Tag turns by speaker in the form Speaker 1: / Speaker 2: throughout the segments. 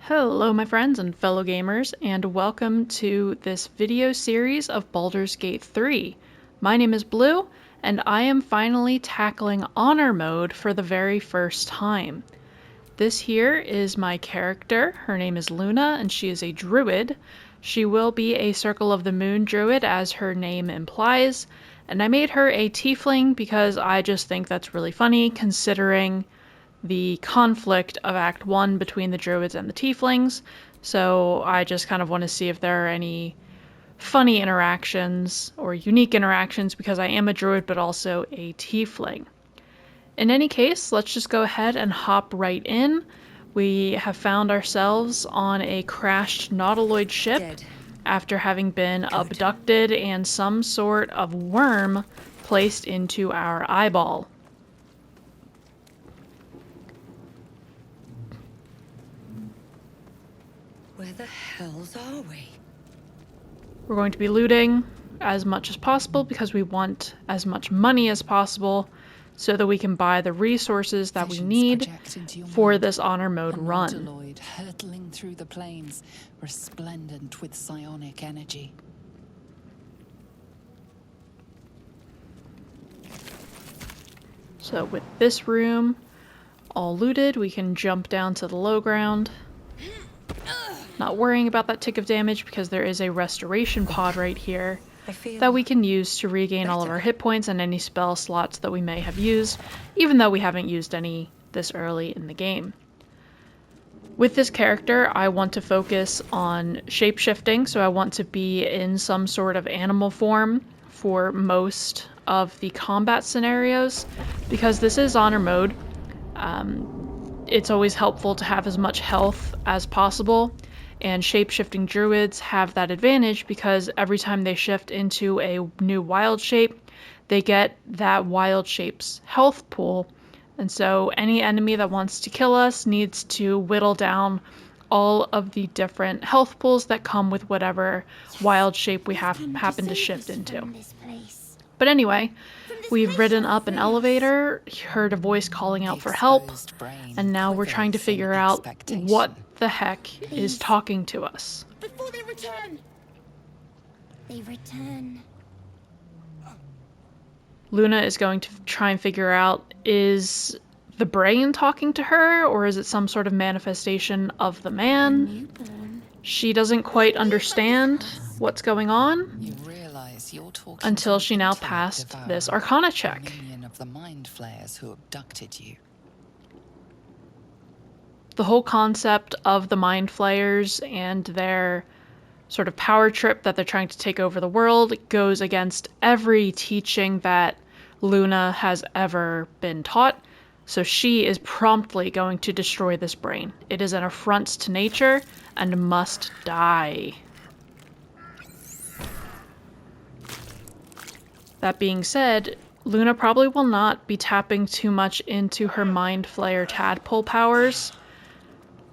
Speaker 1: Hello my friends and fellow gamers, and welcome to this video series of Baldur's Gate 3. My name is Blue, and I am finally tackling Honor Mode for the very first time. This here is my character. Her name is Luna, and she is a druid. She will be a Circle of the Moon Druid, as her name implies, and I made her a Tiefling because I just think that's really funny, considering the conflict of Act 1 between the Druids and the Tieflings, so I just kind of want to see if there are any funny interactions or unique interactions because I am a Druid but also a Tiefling. In any case, let's just go ahead and hop right in. We have found ourselves on a crashed Nautiloid ship after having been abducted and some sort of worm placed into our eyeball.
Speaker 2: Where the hells are we?
Speaker 1: We're going to be looting as much as possible because we want as much money as possible so that we can buy the resources that we need for this Honor Mode run.
Speaker 3: Nautiloid hurtling through the plains, resplendent with psionic energy.
Speaker 1: So with this room all looted, we can jump down to the low ground. Not worrying about that tick of damage because there is a restoration pod right here that we can use to regain all of our hit points and any spell slots that we may have used, even though we haven't used any this early in the game. With this character, I want to focus on shapeshifting, so I want to be in some sort of animal form for most of the combat scenarios. Because this is Honor Mode, it's always helpful to have as much health as possible. And shape-shifting druids have that advantage because every time they shift into a new wild shape, they get that wild shape's health pool. And so any enemy that wants to kill us needs to whittle down all of the different health pools that come with whatever wild shape we happen to shift into. But anyway, we've ridden up an elevator, heard a voice calling out for help, and now we're trying to figure out what the heck is talking to us.
Speaker 4: Before they return! They return.
Speaker 1: Luna is going to try and figure out, is the brain talking to her, or is it some sort of manifestation of the man? She doesn't quite understand what's going on until she now passed this Arcana check.
Speaker 3: Of the Mindflayers who abducted you.
Speaker 1: The whole concept of the Mindflayers and their sort of power trip that they're trying to take over the world goes against every teaching that Luna has ever been taught, so she is promptly going to destroy this brain. It is an affront to nature and must die. That being said, Luna probably will not be tapping too much into her Mindflayer tadpole powers,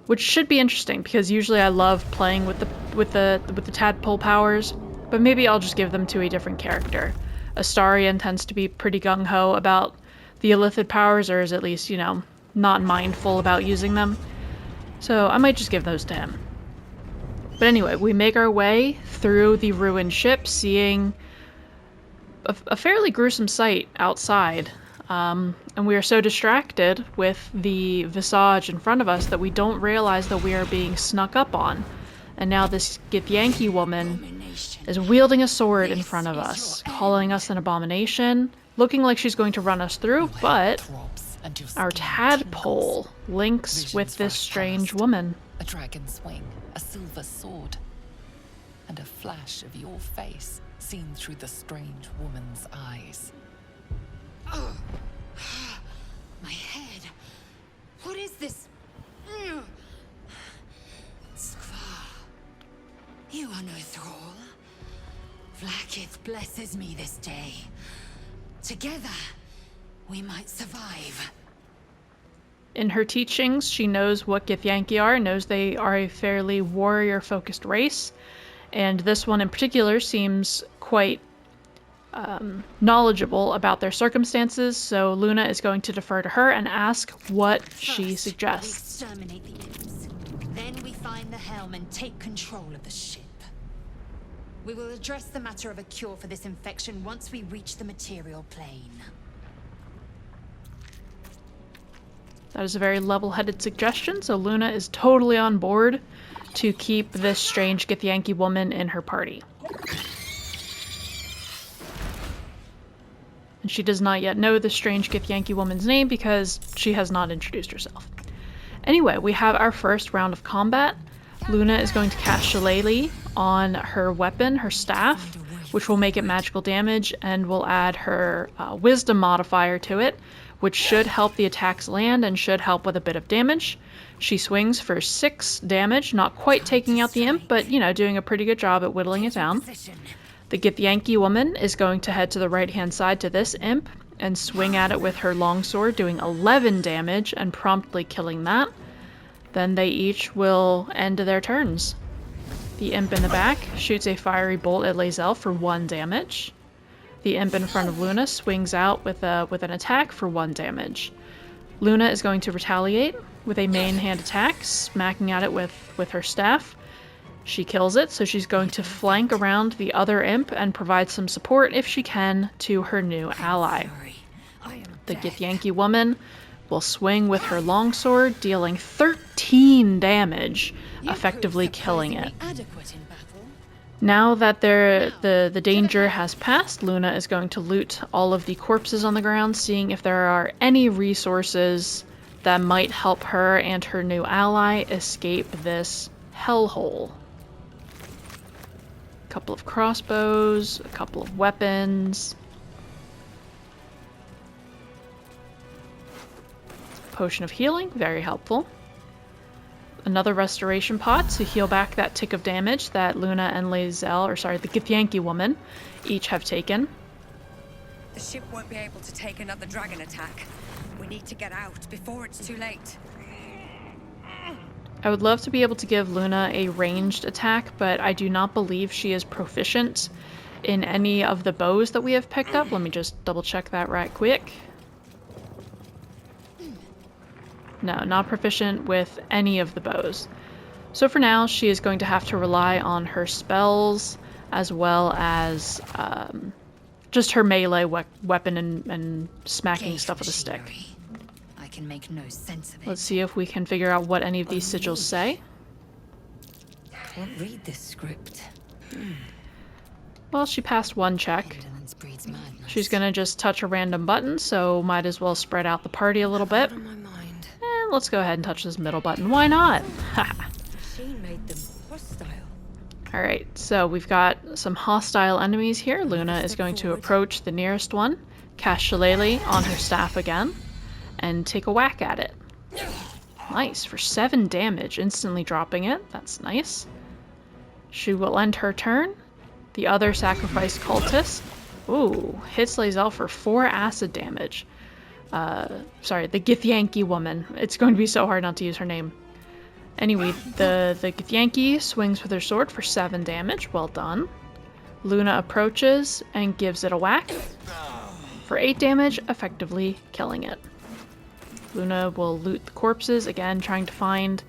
Speaker 1: which should be interesting because usually I love playing with the tadpole powers, but maybe I'll just give them to a different character. Astarion tends to be pretty gung-ho about the illithid powers, or is at least, you know, not mindful about using them. So I might just give those to him. But anyway, we make our way through the ruined ship, seeing a fairly gruesome sight outside. And we are so distracted with the visage in front of us that we don't realize that we are being snuck up on. And now this Githyanki woman is wielding a sword in front of us, calling us an abomination, looking like she's going to run us through, but our tadpole links with this strange woman.
Speaker 3: A dragon swing, a silver sword, and a flash of your face seen through the strange woman's eyes.
Speaker 2: Oh, my head. What is this? Skvar, you are no thrall. Vlaakith blesses me this day. Together, we might survive.
Speaker 1: In her teachings, she knows what Githyanki are, knows they are a fairly warrior-focused race, and this one in particular seems quite knowledgeable about their circumstances, so Luna is going to defer to her and ask what she suggests.
Speaker 4: Exterminate the Imps.
Speaker 2: Then we find the helm and take control of the ship. We will address the matter of a cure for this infection once we reach the material plane.
Speaker 1: That is a very level-headed suggestion, so Luna is totally on board to keep this strange Githyanki woman in her party. And she does not yet know the strange Githyanki woman's name because she has not introduced herself. Anyway, we have our first round of combat. Luna is going to cast Shillelagh on her weapon, her staff, which will make it magical damage, and will add her wisdom modifier to it, which should help the attacks land and should help with a bit of damage. She swings for 6 damage, not quite taking out the imp, but, you know, doing a pretty good job at whittling it down. The Githyanki woman is going to head to the right-hand side to this imp and swing at it with her longsword, doing 11 damage and promptly killing that. Then they each will end their turns. The imp in the back shoots a fiery bolt at Lae'zel for 1 damage. The imp in front of Luna swings out with an attack for 1 damage. Luna is going to retaliate with a main hand attack, smacking at it with her staff. She kills it, so she's going to flank around the other imp and provide some support, if she can, to her new ally. The Githyanki woman will swing with her longsword, dealing 13 damage, effectively killing it. Now that the danger has passed, Luna is going to loot all of the corpses on the ground, seeing if there are any resources that might help her and her new ally escape this hellhole. A couple of crossbows, a couple of weapons. Potion of healing, very helpful. Another restoration pot to heal back that tick of damage that Luna and Lae'zel, or sorry, the Githyanki woman, each have taken.
Speaker 5: The ship won't be able to take another dragon attack. We need to get out before it's too late.
Speaker 1: I would love to be able to give Luna a ranged attack, but I do not believe she is proficient in any of the bows that we have picked up. Let me just double check that right quick. No, not proficient with any of the bows. So for now, she is going to have to rely on her spells as well as just her melee weapon and smacking stuff with a stick.
Speaker 2: I can make no sense of it.
Speaker 1: Let's see if we can figure out what any of these sigils say.
Speaker 5: Can't read this script.
Speaker 1: Well, she passed 1 check.
Speaker 2: Indolence breeds madness.
Speaker 1: She's gonna just touch a random button, so might as well spread out the party a little bit.
Speaker 5: On my mind.
Speaker 1: And let's go ahead and touch this middle button. Why not?
Speaker 5: She made them hostile.
Speaker 1: Alright, so we've got some hostile enemies here. Luna is going to approach the nearest one, cast Shillelagh on her staff again, and take a whack at it. Nice, for 7 damage, instantly dropping it. That's nice. She will end her turn. The other sacrificed cultist, ooh, hits Lae'zel for 4 acid damage. Sorry, the Githyanki woman. It's going to be so hard not to use her name. Anyway, the Githyanki swings with her sword for 7 damage. Well done. Luna approaches and gives it a whack for 8 damage, effectively killing it. Luna will loot the corpses, again trying to find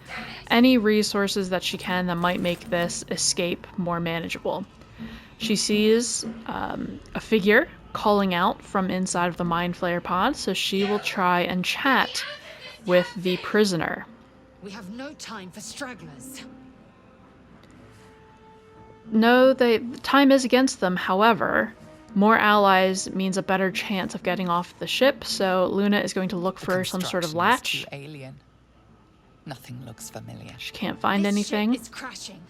Speaker 1: any resources that she can that might make this escape more manageable. She sees a figure calling out from inside of the Mindflayer pod, so she will try and chat with the prisoner.
Speaker 2: We have no time for stragglers.
Speaker 1: No, time is against them. However, more allies means a better chance of getting off the ship, so Luna is going to look for some sort of latch.
Speaker 3: Too alien. Nothing looks familiar.
Speaker 1: She can't find
Speaker 2: This
Speaker 1: anything.
Speaker 2: ship is crashing.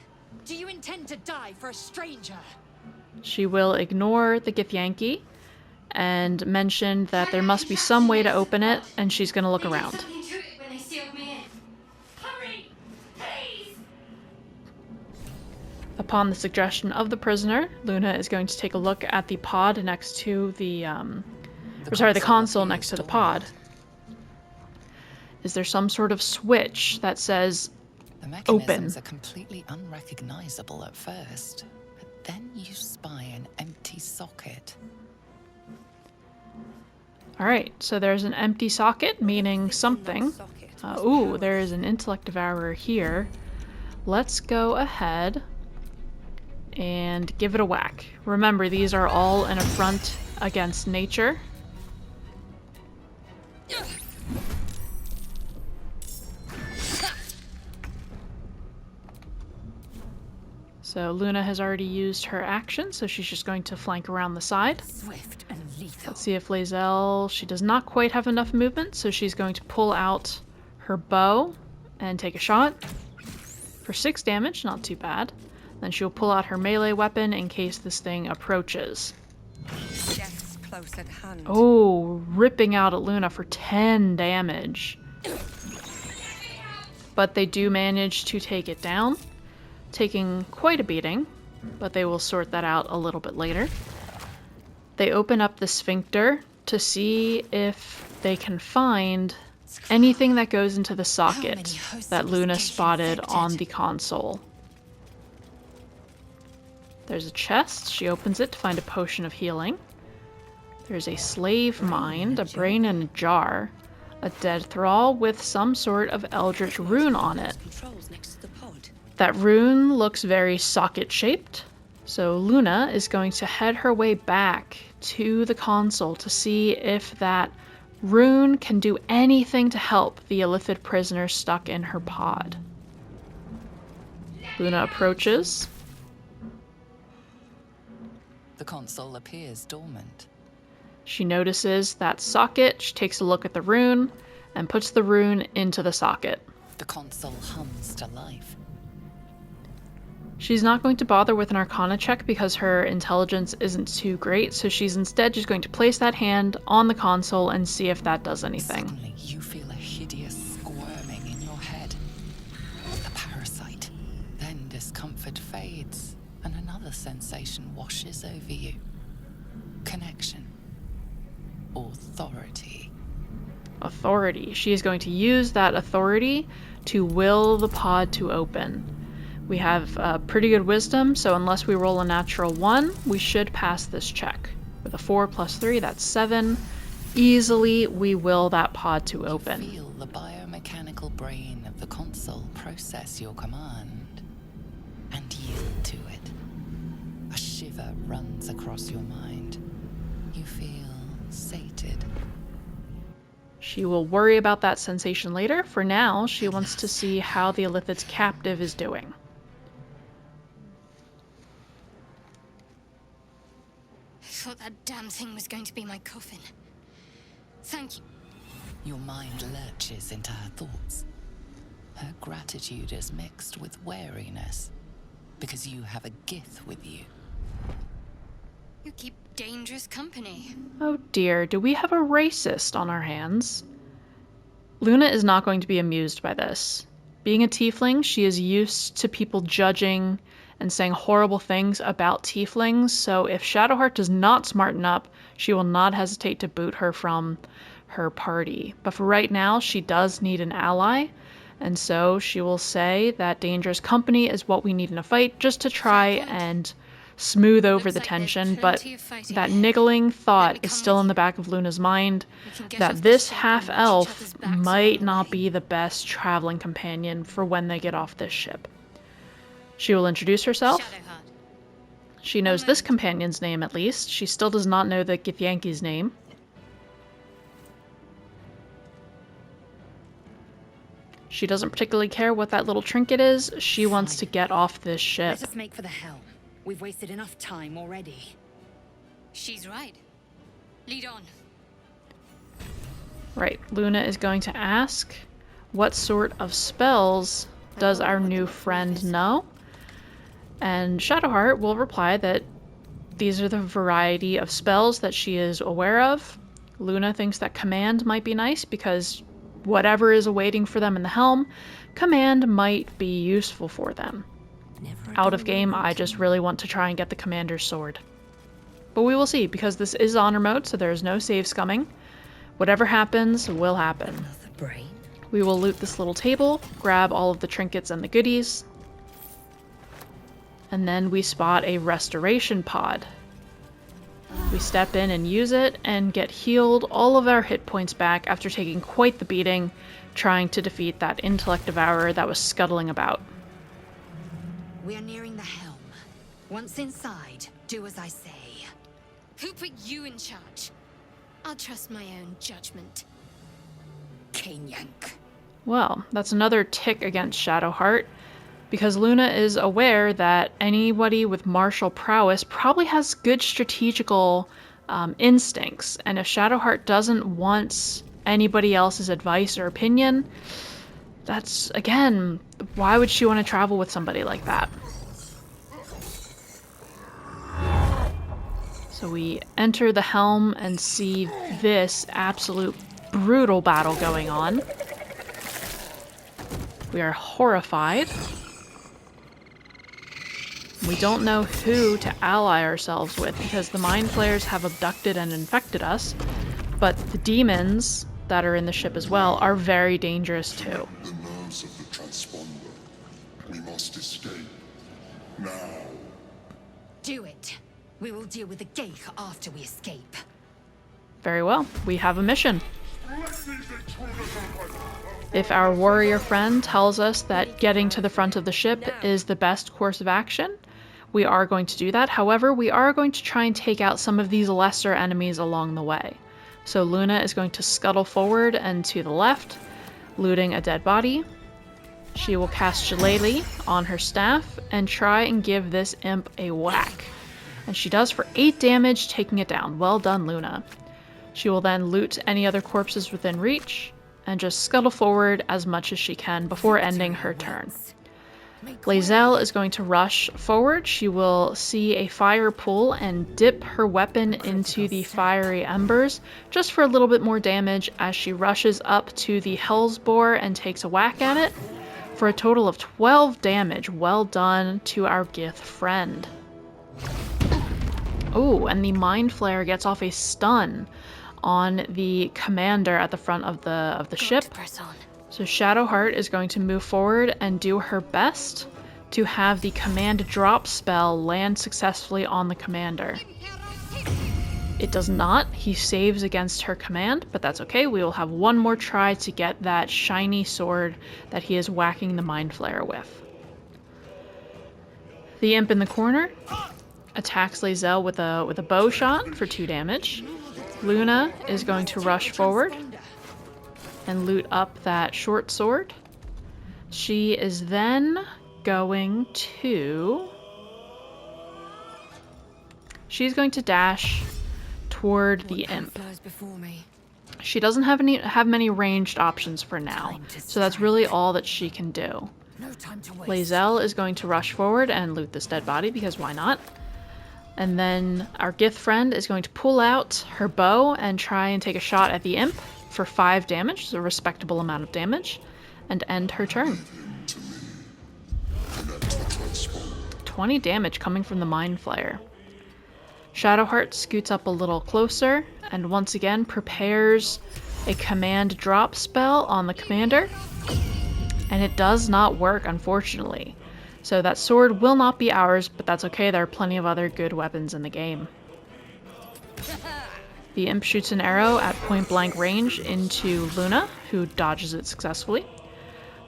Speaker 2: Do you intend to die for a stranger?
Speaker 1: She will ignore the Githyanki and mention that there must be some way to open it, and she's going to look around. Upon the suggestion of the prisoner, Luna is going to take a look at the pod next to the console next to the pod. Is there some sort of switch that says
Speaker 3: The
Speaker 1: open?
Speaker 3: mechanisms are completely unrecognizable at first, but then you spy an empty socket.
Speaker 1: Alright, so there's an empty socket, meaning something.
Speaker 5: Socket.
Speaker 1: Ooh, there is an intellect devourer here. Let's go ahead and give it a whack. Remember, these are all an affront against nature. So Luna has already used her action, so she's just going to flank around the side.
Speaker 2: Swift and lethal.
Speaker 1: Let's see if Lae'zel, she does not quite have enough movement, so she's going to pull out her bow and take a shot for 6 damage, not too bad. Then she'll pull out her melee weapon in case this thing approaches.
Speaker 5: Death's close at hand.
Speaker 1: Oh, ripping out at Luna for 10 damage. But they do manage to take it down, taking quite a beating, but they will sort that out a little bit later. They open up the sphincter to see if they can find anything that goes into the socket that Luna spotted on the console. There's a chest. She opens it to find a potion of healing. There's a slave mind, a brain in a jar, a dead thrall with some sort of eldritch rune on it. That rune looks very socket-shaped, so Luna is going to head her way back to the console to see if that rune can do anything to help the Illithid prisoner stuck in her pod. Luna approaches.
Speaker 3: The console appears dormant.
Speaker 1: She notices that socket, she takes a look at the rune, and puts the rune into the socket.
Speaker 3: The console hums to life.
Speaker 1: She's not going to bother with an Arcana check because her intelligence isn't too great, so she's instead just going to place that hand on the console and see if that does anything.
Speaker 3: Suddenly, you feel a hideous squirming in your head. The parasite. Then discomfort fades, and another sensation washes over you. Connection. Authority.
Speaker 1: Authority. She is going to use that authority to will the pod to open. We have pretty good wisdom, so unless we roll a natural 1, we should pass this check. With a 4 plus 3, that's 7. Easily, we will that pod to open.
Speaker 3: Feel the biomechanical brain of the console process your command and yield to it. A shiver runs across your mind. You feel sated.
Speaker 1: She will worry about that sensation later. For now, she wants to see how the Illithid's captive is doing.
Speaker 4: I thought that damn thing was going to be my coffin. Thank you.
Speaker 3: Your mind lurches into her thoughts. Her gratitude is mixed with wariness, because you have a Gith with you.
Speaker 4: You keep dangerous company.
Speaker 1: Oh dear, do we have a racist on our hands? Luna is not going to be amused by this. Being a tiefling, she is used to people judging and saying horrible things about tieflings, so if Shadowheart does not smarten up, she will not hesitate to boot her from her party. But for right now, she does need an ally, and so she will say that dangerous company is what we need in a fight, just to try and smooth over the tension, but that niggling thought is still in the back of Luna's mind that this half-elf might not be the best traveling companion for when they get off this ship. She will introduce herself.
Speaker 4: Shadowheart.
Speaker 1: She knows this companion's name at least. She still does not know the Githyanki's name. She doesn't particularly care what that little trinket is. She wants to get off this ship.
Speaker 2: Let us make for the helm. We've wasted enough time already.
Speaker 4: She's right. Lead on.
Speaker 1: Right, Luna is going to ask, what sort of spells does our new friend know? And Shadowheart will reply that these are the variety of spells that she is aware of. Luna thinks that command might be nice because whatever is awaiting for them in the helm, command might be useful for them. Out of game, I just really want to try and get the commander's sword. But we will see, because this is honor mode, so there is no save scumming. Whatever happens, will happen.
Speaker 2: Another brain.
Speaker 1: We will loot this little table, grab all of the trinkets and the goodies, and then we spot a restoration pod. We step in and use it and get healed all of our hit points back after taking quite the beating trying to defeat that intellect devourer that was scuttling about.
Speaker 2: We are nearing the helm. Once inside, do as I say.
Speaker 4: Who put you in charge? I'll trust my own judgment.
Speaker 5: Yank.
Speaker 1: Well, that's another tick against Shadowheart, because Luna is aware that anybody with martial prowess probably has good strategical instincts, and if Shadowheart doesn't want anybody else's advice or opinion, that's, again, why would she want to travel with somebody like that? So we enter the helm and see this absolute brutal battle going on. We are horrified. We don't know who to ally ourselves with because the Mindflayers have abducted and infected us, but the demons that are in the ship as well are very dangerous too.
Speaker 6: The nerves of the Transponder. We must escape. Now.
Speaker 2: Do it. We will deal with the Gale after we escape.
Speaker 1: Very well. We have a mission. If our warrior friend tells us that getting to the front of the ship is the best course of action, we are going to do that. However, we are going to try and take out some of these lesser enemies along the way. So Luna is going to scuttle forward and to the left, looting a dead body. She will cast Shillelagh on her staff and try and give this imp a whack. And she does for 8 damage, taking it down. Well done, Luna. She will then loot any other corpses within reach and just scuttle forward as much as she can before ending her turn. Lae'zel is going to rush forward. She will see a fire pool and dip her weapon into the fiery embers just for a little bit more damage as she rushes up to the Hellsboar and takes a whack at it for a total of 12 damage. Well done to our Gith friend. Oh, and the Mindflayer gets off a stun on the commander at the front of the ship. So Shadowheart is going to move forward and do her best to have the command drop spell land successfully on the commander. It does not. He saves against her command, but that's okay. We will have one more try to get that shiny sword that he is whacking the Mindflayer with. The imp in the corner attacks Lae'zel with a bow shot for 2 damage. Luna is going to rush forward and loot up that short sword. She is then going to... She's going to dash toward the imp. She doesn't have many ranged options for now, so that's really all that she can do. Lae'zel is going to rush forward and loot this dead body, because why not? And then our Gith friend is going to pull out her bow and try and take a shot at the imp for 5 damage, so a respectable amount of damage, and end her turn. 20 damage coming from the Mindflayer. Shadowheart scoots up a little closer and once again prepares a command drop spell on the commander, and it does not work, unfortunately. So that sword will not be ours, but that's okay. There are plenty of other good weapons in the game. The imp shoots an arrow at point blank range into Luna, who dodges it successfully.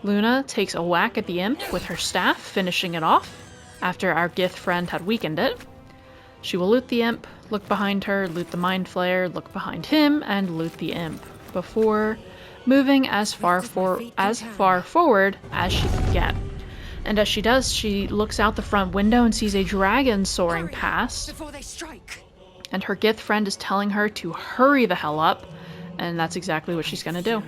Speaker 1: Luna takes a whack at the imp with her staff, finishing it off after our Gith friend had weakened it. She will loot the imp, look behind her, loot the Mindflayer, look behind him, and loot the imp before moving as far forward as she can get. And as she does, she looks out the front window and sees a dragon soaring past. And her Gith friend is telling her to hurry the hell up, and that's exactly what she's going to do.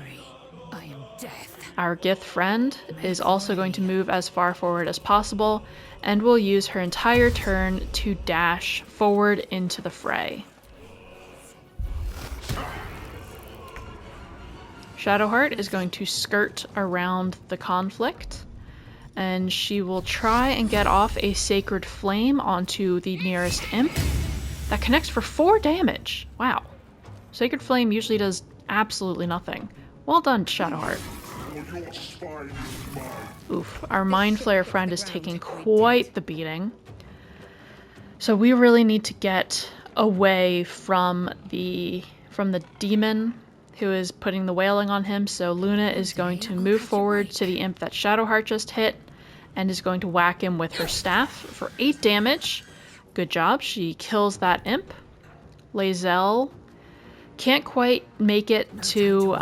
Speaker 1: Our Gith friend is also going to move as far forward as possible, and will use her entire turn to dash forward into the fray. Shadowheart is going to skirt around the conflict, and she will try and get off a Sacred Flame onto the nearest imp. That connects for 4 damage. Wow. Sacred Flame usually does absolutely nothing. Well done, Shadowheart. Oof, our Mindflayer friend is taking quite the beating. So we really need to get away from the demon who is putting the wailing on him. So Luna is going to move forward to the imp that Shadowheart just hit and is going to whack him with her staff for 8 damage. Good job. She kills that imp. Lae'zel can't quite make it to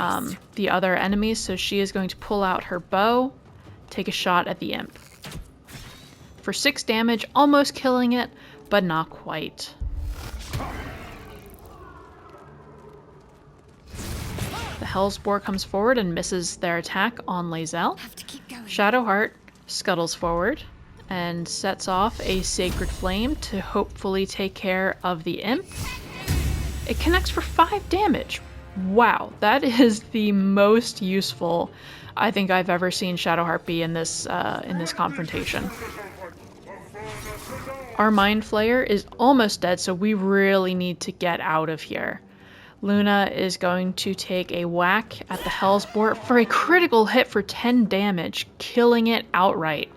Speaker 1: the other enemies, so she is going to pull out her bow, take a shot at the imp. For 6 damage, almost killing it, but not quite. The Hellspore comes forward and misses their attack on Lae'zel. Shadowheart scuttles forward and sets off a Sacred Flame to hopefully take care of the imp. It connects for 5 damage. Wow, that is the most useful I think I've ever seen Shadowheart be in this confrontation. Our Mindflayer is almost dead, so we really need to get out of here. Luna is going to take a whack at the Hellspore for a critical hit for 10 damage, killing it outright.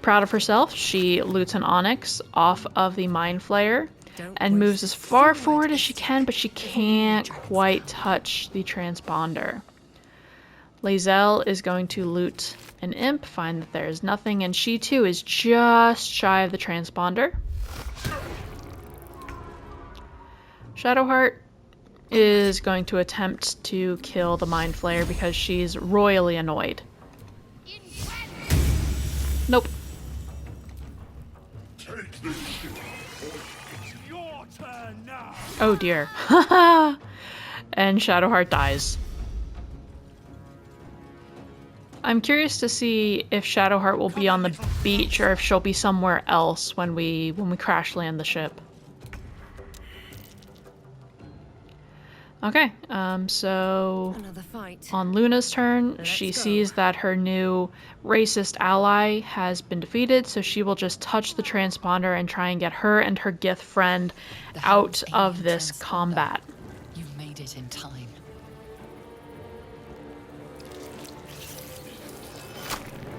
Speaker 1: Proud of herself, she loots an Onyx off of the Mindflayer and moves as far forward as she can, but she can't quite touch the Transponder. Lae'zel is going to loot an imp, find that there is nothing, and she too is just shy of the Transponder. Shadowheart is going to attempt to kill the Mindflayer because she's royally annoyed. Nope. Oh dear. And Shadowheart dies. I'm curious to see if Shadowheart will be on the beach or if she'll be somewhere else when we crash land the ship. Okay, so on Luna's turn, she sees that her new racist ally has been defeated, so she will just touch the Transponder and try and get her and her Gith friend out of this combat.
Speaker 3: You made it in time.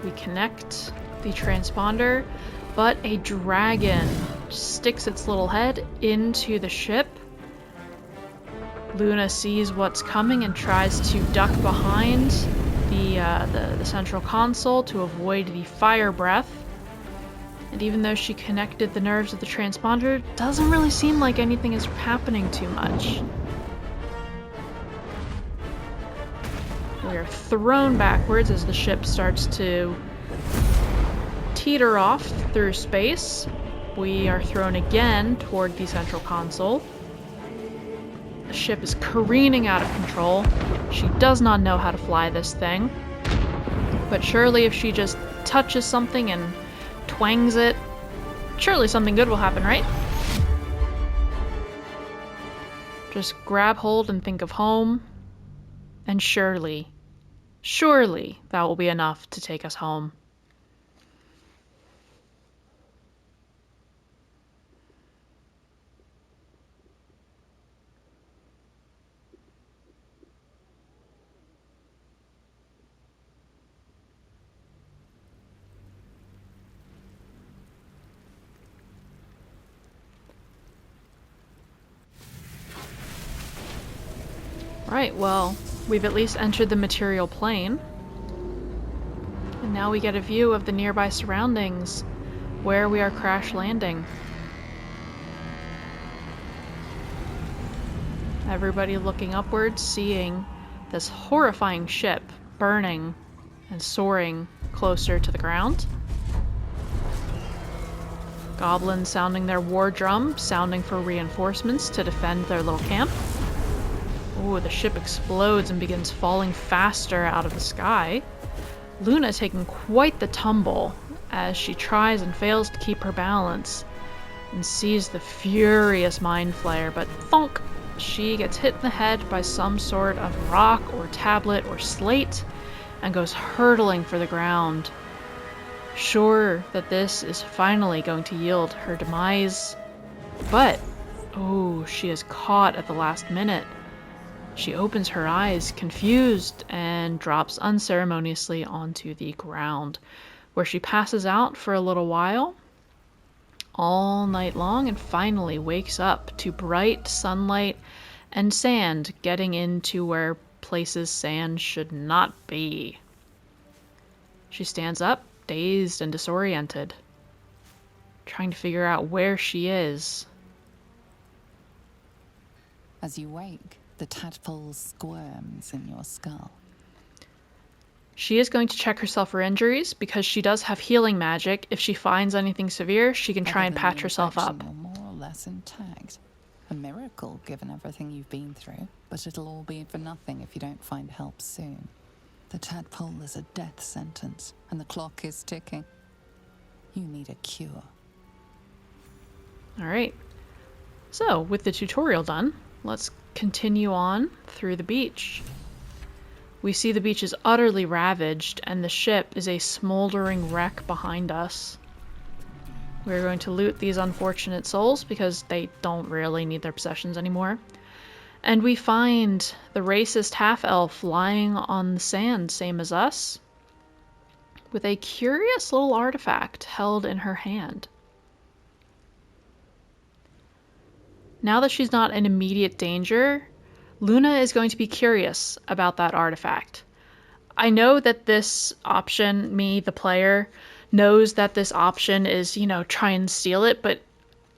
Speaker 1: We connect the Transponder, but a dragon sticks its little head into the ship. Luna sees what's coming and tries to duck behind the central console to avoid the fire breath. And even though she connected the nerves of the Transponder, it doesn't really seem like anything is happening too much. We are thrown backwards as the ship starts to teeter off through space. We are thrown again toward the central console. The ship is careening out of control. She does not know how to fly this thing. But surely if she just touches something and twangs it, surely something good will happen, right? Just grab hold and think of home. And surely that will be enough to take us home. Right, well, we've at least entered the material plane. And now we get a view of the nearby surroundings, where we are crash landing. Everybody looking upwards, seeing this horrifying ship burning and soaring closer to the ground. Goblins sounding their war drum, sounding for reinforcements to defend their little camp. Ooh, the ship explodes and begins falling faster out of the sky. Luna taking quite the tumble as she tries and fails to keep her balance and sees the furious Mindflayer, but thunk! She gets hit in the head by some sort of rock or tablet or slate and goes hurtling for the ground. Sure that this is finally going to yield her demise, but oh, she is caught at the last minute. She opens her eyes, confused, and drops unceremoniously onto the ground, where she passes out for a little while. all night long and finally wakes up to bright sunlight and sand getting into where places sand should not be. She stands up, dazed and disoriented, trying to figure out where she is.
Speaker 3: As you wake, the tadpole squirms in your skull.
Speaker 1: She is going to check herself for injuries because she does have healing magic. If she finds anything severe, she can try and
Speaker 3: Other than
Speaker 1: patch
Speaker 3: the
Speaker 1: herself up.
Speaker 3: infection, you're more or less intact. A miracle given everything you've been through, but it'll all be for nothing if you don't find help soon. The tadpole is a death sentence, and the clock is ticking. You need a cure.
Speaker 1: Alright. So, with the tutorial done, let's continue on through the beach. We see the beach is utterly ravaged, and the ship is a smoldering wreck behind us. We're going to loot these unfortunate souls because they don't really need their possessions anymore. And we find the racist half-elf lying on the sand, same as us, with a curious little artifact held in her hand. Now that she's not in immediate danger, Luna is going to be curious about that artifact. I know that this option, me, the player, knows that this option is, try and steal it, but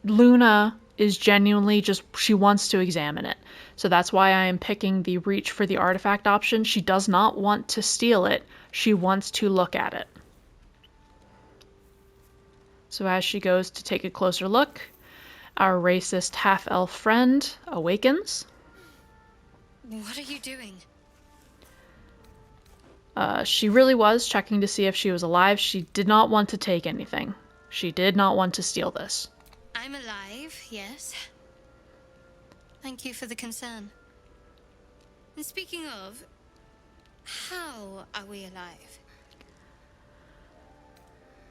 Speaker 1: Luna is genuinely just, she wants to examine it. So that's why I am picking the reach for the artifact option. She does not want to steal it. She wants to look at it. So as she goes to take a closer look, our racist half-elf friend awakens.
Speaker 4: What are you doing?
Speaker 1: She really was checking to see if she was alive. She did not want to take anything. She did not want to steal this.
Speaker 4: I'm alive, yes. Thank you for the concern. And speaking of, how are we alive?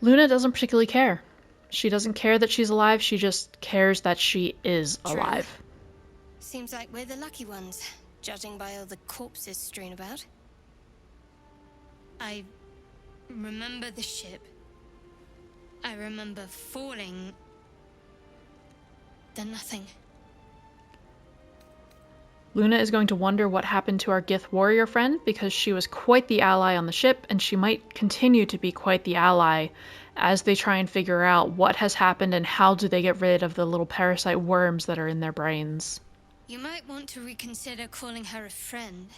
Speaker 1: Luna doesn't particularly care. She doesn't care that she's alive, she just cares that she is alive.
Speaker 4: Seems like we're the lucky ones, judging by all the corpses strewn about. I remember the ship. I remember falling. Then nothing.
Speaker 1: Luna is going to wonder what happened to our Gith warrior friend because she was quite the ally on the ship, and she might continue to be quite the ally as they try and figure out what has happened and how do they get rid of the little parasite worms that are in their brains.
Speaker 4: You might want to reconsider calling her a friend.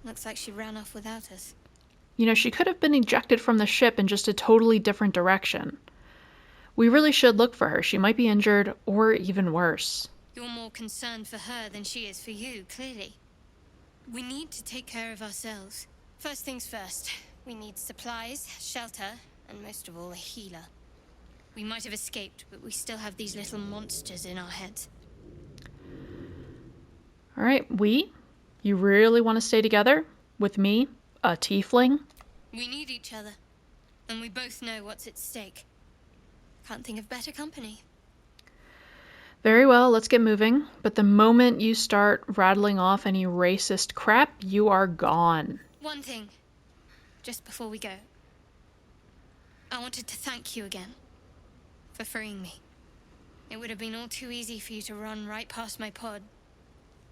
Speaker 4: Looks like she ran off without us.
Speaker 1: She could have been ejected from the ship in just a totally different direction. We really should look for her. She might be injured, or even worse.
Speaker 4: You're more concerned for her than she is for you, clearly. We need to take care of ourselves. First things first, we need supplies, shelter, and most of all, a healer. We might have escaped, but we still have these little monsters in our heads.
Speaker 1: Alright, you really want to stay together with me, a tiefling?
Speaker 4: We need each other, and we both know what's at stake. Can't think of better company.
Speaker 1: Very well, let's get moving. But the moment you start rattling off any racist crap, you are gone.
Speaker 4: One thing, just before we go. I wanted to thank you again for freeing me. It would have been all too easy for you to run right past my pod,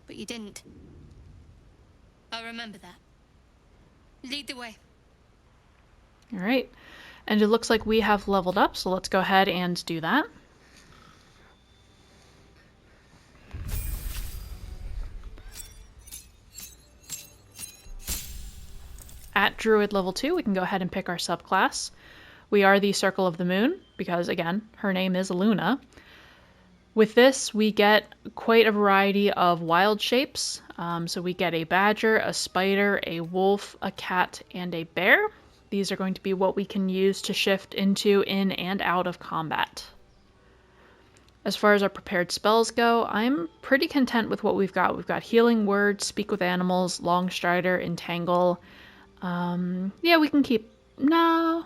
Speaker 4: but you didn't. I'll remember that. Lead the way.
Speaker 1: Alright, and it looks like we have leveled up, so let's go ahead and do that. At Druid level 2, we can go ahead and pick our subclass. We are the Circle of the Moon, because again, her name is Luna. With this, we get quite a variety of wild shapes. So we get a badger, a spider, a wolf, a cat, and a bear. These are going to be what we can use to shift into, in, and out of combat. As far as our prepared spells go, I'm pretty content with what we've got. We've got Healing Word, Speak with Animals, Long Strider, Entangle. Yeah, we can keep... No,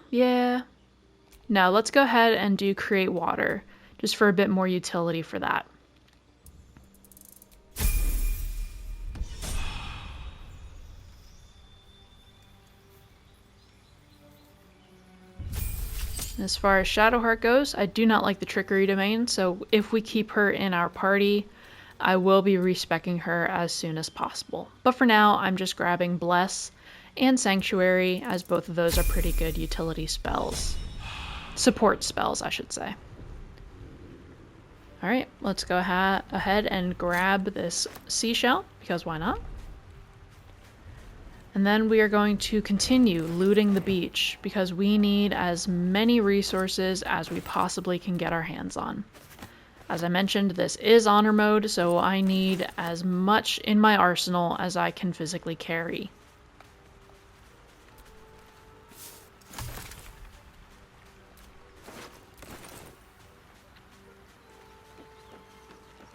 Speaker 1: let's go ahead and do Create Water, just for a bit more utility for that. As far as Shadowheart goes, I do not like the Trickery domain, so if we keep her in our party, I will be respecking her as soon as possible. But for now, I'm just grabbing Bless and Sanctuary, as both of those are pretty good utility spells. Support spells, I should say. Alright, let's go ahead and grab this seashell, because why not? And then we are going to continue looting the beach, because we need as many resources as we possibly can get our hands on. As I mentioned, this is honor mode, so I need as much in my arsenal as I can physically carry.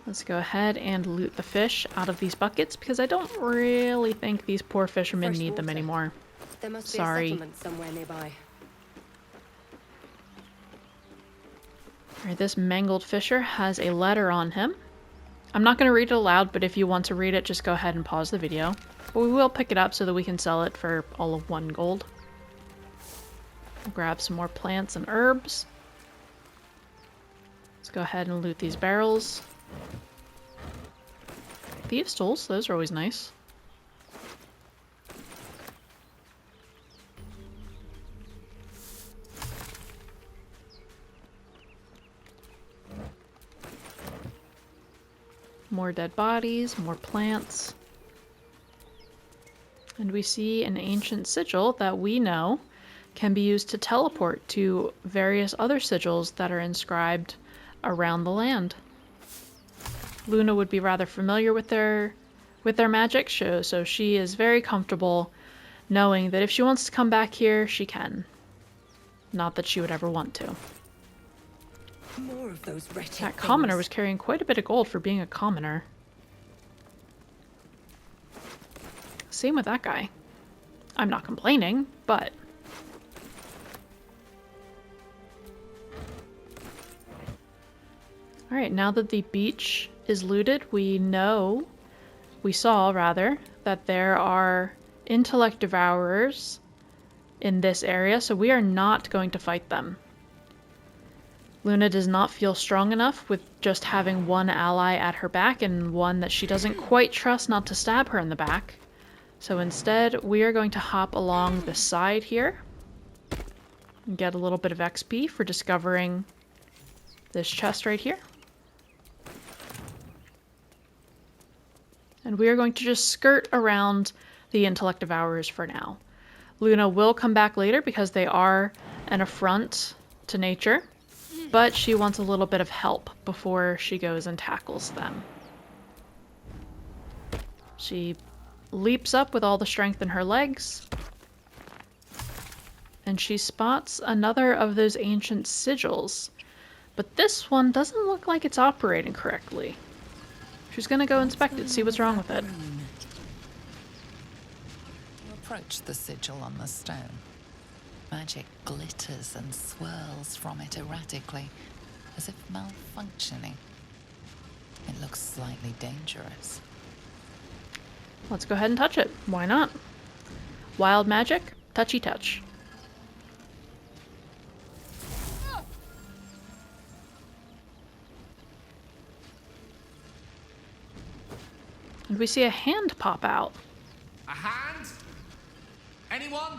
Speaker 1: Let's go ahead and loot the fish out of these buckets, because I don't really think these poor fishermen need them anymore.
Speaker 5: There must
Speaker 1: Sorry.
Speaker 5: be a settlement somewhere nearby.
Speaker 1: Alright, this mangled fisher has a letter on him. I'm not going to read it aloud, but if you want to read it, just go ahead and pause the video. But we will pick it up so that we can sell it for all of 1 gold. We'll grab some more plants and herbs. Let's go ahead and loot these barrels. Thieves' tools, those are always nice. More dead bodies, more plants. And we see an ancient sigil that we know can be used to teleport to various other sigils that are inscribed around the land. Luna would be rather familiar with their magic show, so she is very comfortable knowing that if she wants to come back here, she can. Not that she would ever want to.
Speaker 5: More of those wretched
Speaker 1: That commoner was
Speaker 5: things.
Speaker 1: carrying quite a bit of gold for being a commoner. Same with that guy. I'm not complaining, but... Alright, now that the beach is looted, we saw that there are intellect devourers in this area, so we are not going to fight them. Luna does not feel strong enough with just having one ally at her back and one that she doesn't quite trust not to stab her in the back. So instead, we are going to hop along the side here and get a little bit of XP for discovering this chest right here. And we are going to just skirt around the intellect devourers for now. Luna will come back later because they are an affront to nature, but she wants a little bit of help before she goes and tackles them. She leaps up with all the strength in her legs, and she spots another of those ancient sigils, but this one doesn't look like it's operating correctly. She's gonna go inspect it, see what's wrong with it.
Speaker 3: You approach the sigil on the stone. Magic glitters and swirls from it erratically, as if malfunctioning. It looks slightly dangerous.
Speaker 1: Let's go ahead and touch it. Why not? Wild magic, touchy touch. And we see a hand pop out.
Speaker 7: A hand? Anyone?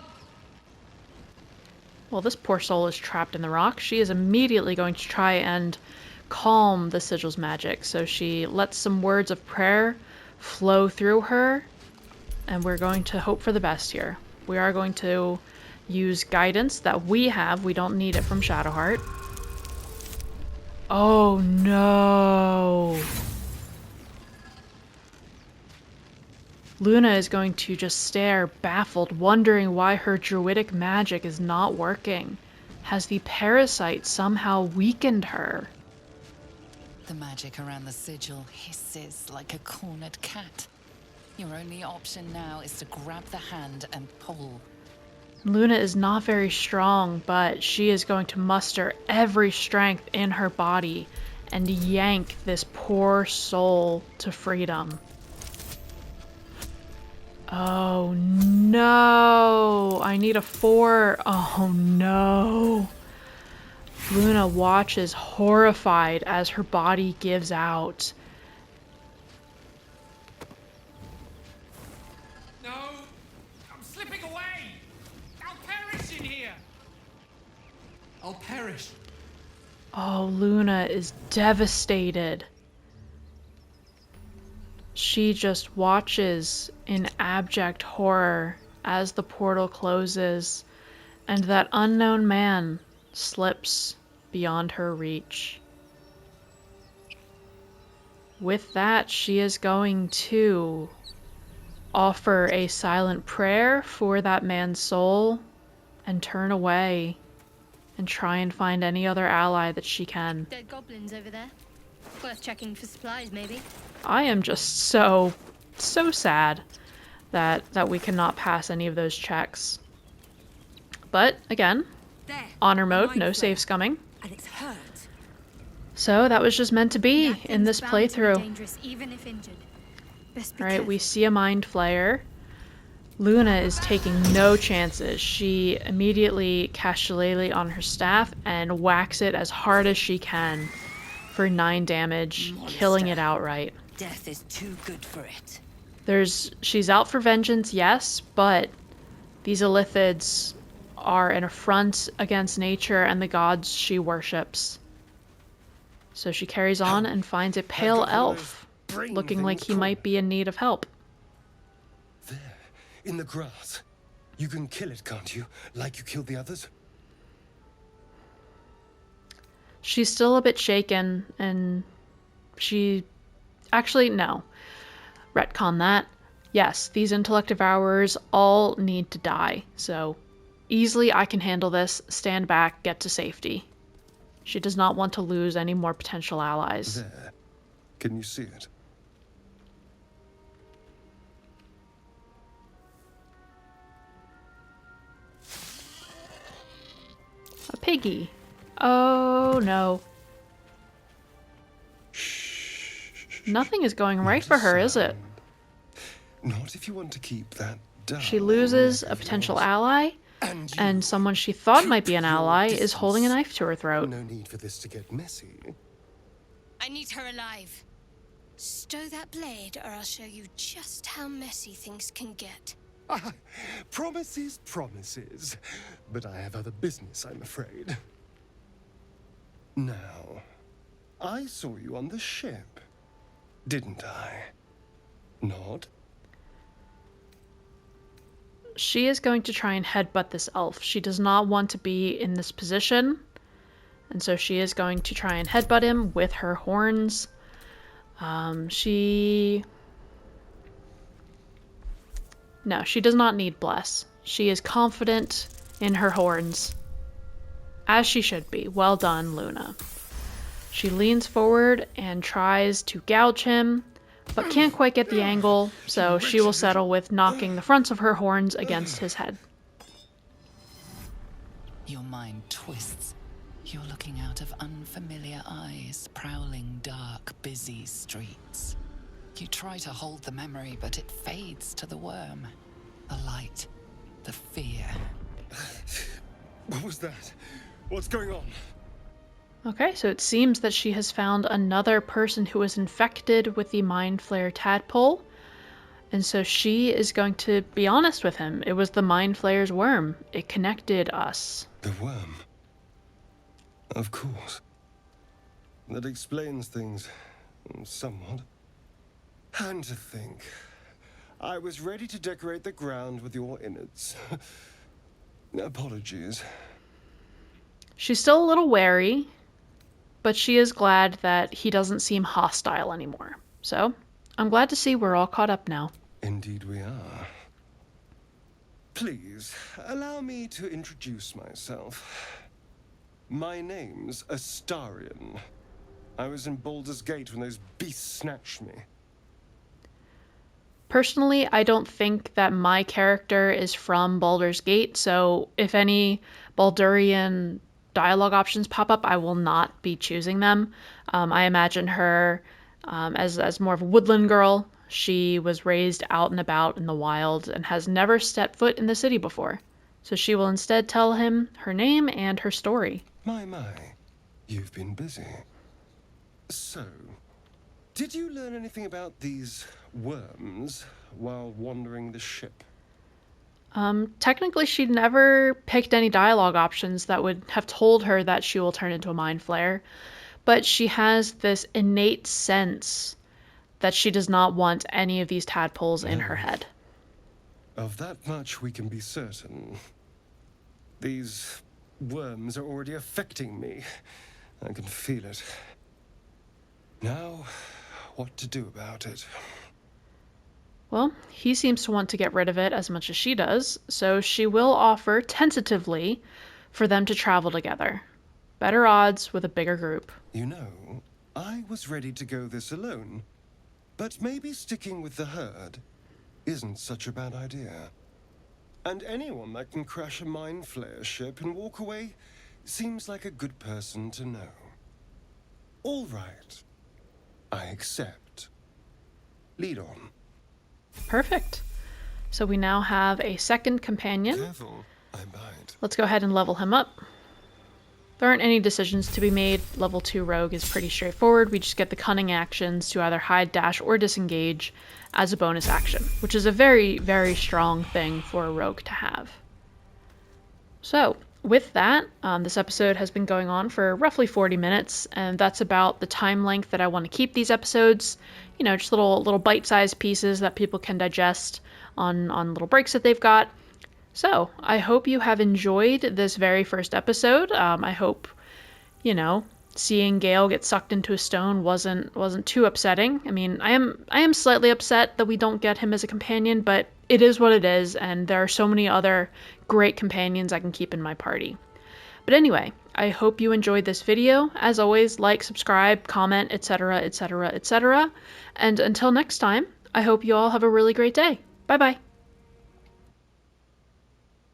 Speaker 1: Well, this poor soul is trapped in the rock. She is immediately going to try and calm the sigil's magic. So she lets some words of prayer flow through her, and we're going to hope for the best here. We are going to use guidance that we have. We don't need it from Shadowheart. Oh no! Luna is going to just stare, baffled, wondering why her druidic magic is not working. Has the parasite somehow weakened her?
Speaker 3: The magic around the sigil hisses like a cornered cat. Your only option now is to grab the hand and pull.
Speaker 1: Luna is not very strong, but she is going to muster every strength in her body and yank this poor soul to freedom. Oh no! I need a 4. Oh no! Luna watches horrified as her body gives out.
Speaker 7: No! I'm slipping away! I'll perish in here! I'll perish.
Speaker 1: Oh, Luna is devastated. She just watches in abject horror as the portal closes and that unknown man slips beyond her reach. With that, she is going to offer a silent prayer for that man's soul and turn away and try and find any other ally that she can.
Speaker 4: Dead goblins over there. Worth checking for supplies, maybe.
Speaker 1: I am just so sad that we cannot pass any of those checks. But again,
Speaker 5: There.
Speaker 1: honor mode,
Speaker 5: a
Speaker 1: no
Speaker 5: Mindflayer.
Speaker 1: save scumming.
Speaker 5: And it's hurt.
Speaker 1: So that was just meant to be
Speaker 4: That
Speaker 1: in this
Speaker 4: thing's bound to be
Speaker 1: playthrough.
Speaker 4: dangerous, even if injured. Best be
Speaker 1: Alright, we
Speaker 4: careful.
Speaker 1: see a Mindflayer. Luna is taking no chances. She immediately casts Shillelagh on her staff and whacks it as hard as she can for 9 damage, killing it outright.
Speaker 5: Death is too good for it.
Speaker 1: She's out for vengeance, yes, but these Illithids are an affront against nature and the gods she worships. So she carries on and finds a pale elf, looking like he might be in need of help.
Speaker 8: There, in the grass. You can kill it, can't you? Like you killed the others?
Speaker 1: She's still a bit shaken, and actually, no. Retcon that. Yes, these intellect devourers all need to die, so easily I can handle this, stand back, get to safety. She does not want to lose any more potential allies.
Speaker 8: There. Can you see it?
Speaker 1: A piggy. Oh no. Nothing is going right for her, is it?
Speaker 8: Not if you want to keep that down.
Speaker 1: She loses a potential ally, and someone she thought might be an ally is holding a knife to her throat.
Speaker 8: No need for this to get messy.
Speaker 4: I need her alive. Stow that blade, or I'll show you just how messy things can get.
Speaker 8: Ah, promises, promises. But I have other business, I'm afraid. Now, I saw you on the ship, didn't I? Not?
Speaker 1: She is going to try and headbutt this elf. She does not want to be in this position, and so she is going to try and headbutt him with her horns. No, she does not need bless. She is confident in her horns. As she should be. Well done, Luna. She leans forward and tries to gouge him, but can't quite get the angle, so she will settle with knocking the fronts of her horns against his head.
Speaker 3: Your mind twists. You're looking out of unfamiliar eyes, prowling dark, busy streets. You try to hold the memory, but it fades to the worm. The light, the fear.
Speaker 8: What was that? What's going on?
Speaker 1: Okay, so it seems that she has found another person who is infected with the Mindflayer tadpole, and so she is going to be honest with him. It was the Mindflayer's worm. It connected us.
Speaker 8: The worm. Of course. That explains things somewhat. And to think, I was ready to decorate the ground with your innards. Apologies.
Speaker 1: She's still a little wary, but she is glad that he doesn't seem hostile anymore. So, I'm glad to see we're all caught up now.
Speaker 8: Indeed we are. Please, allow me to introduce myself. My name's Astarion. I was in Baldur's Gate when those beasts snatched me.
Speaker 1: Personally, I don't think that my character is from Baldur's Gate, so if any Baldurian dialogue options pop up, I will not be choosing them. I imagine her as more of a woodland girl. She was raised out and about in the wild and has never stepped foot in the city before. So she will instead tell him her name and her story.
Speaker 8: My. You've been busy. So, did you learn anything about these worms while wandering the ship?
Speaker 1: Technically she never picked any dialogue options that would have told her that she will turn into a Mindflayer, but she has this innate sense that she does not want any of these tadpoles in her head.
Speaker 8: Of that much we can be certain. These worms are already affecting me. I can feel it. Now, what to do about it?
Speaker 1: Well, he seems to want to get rid of it as much as she does, so she will offer, tentatively, for them to travel together. Better odds with a bigger group.
Speaker 8: You know, I was ready to go this alone, but maybe sticking with the herd isn't such a bad idea. And anyone that can crash a Mindflayer ship and walk away seems like a good person to know. All right. I accept. Lead on.
Speaker 1: Perfect. So we now have a second companion.
Speaker 8: Careful, I bite.
Speaker 1: Let's go ahead and level him up. There aren't any decisions to be made. Level 2 rogue is pretty straightforward. We just get the cunning actions to either hide, dash, or disengage as a bonus action, which is a very, very strong thing for a rogue to have. So with that, this episode has been going on for roughly 40 minutes, and that's about the time length that I want to keep these episodes. You know, just little bite-sized pieces that people can digest on little breaks that they've got. So, I hope you have enjoyed this very first episode. I hope, you know, seeing Gale get sucked into a stone wasn't too upsetting. I mean, I am slightly upset that we don't get him as a companion, but it is what it is, and there are so many other great companions I can keep in my party. But anyway, I hope you enjoyed this video. As always, like, subscribe, comment, etc., etc., etc. And until next time, I hope you all have a really great day. Bye-bye.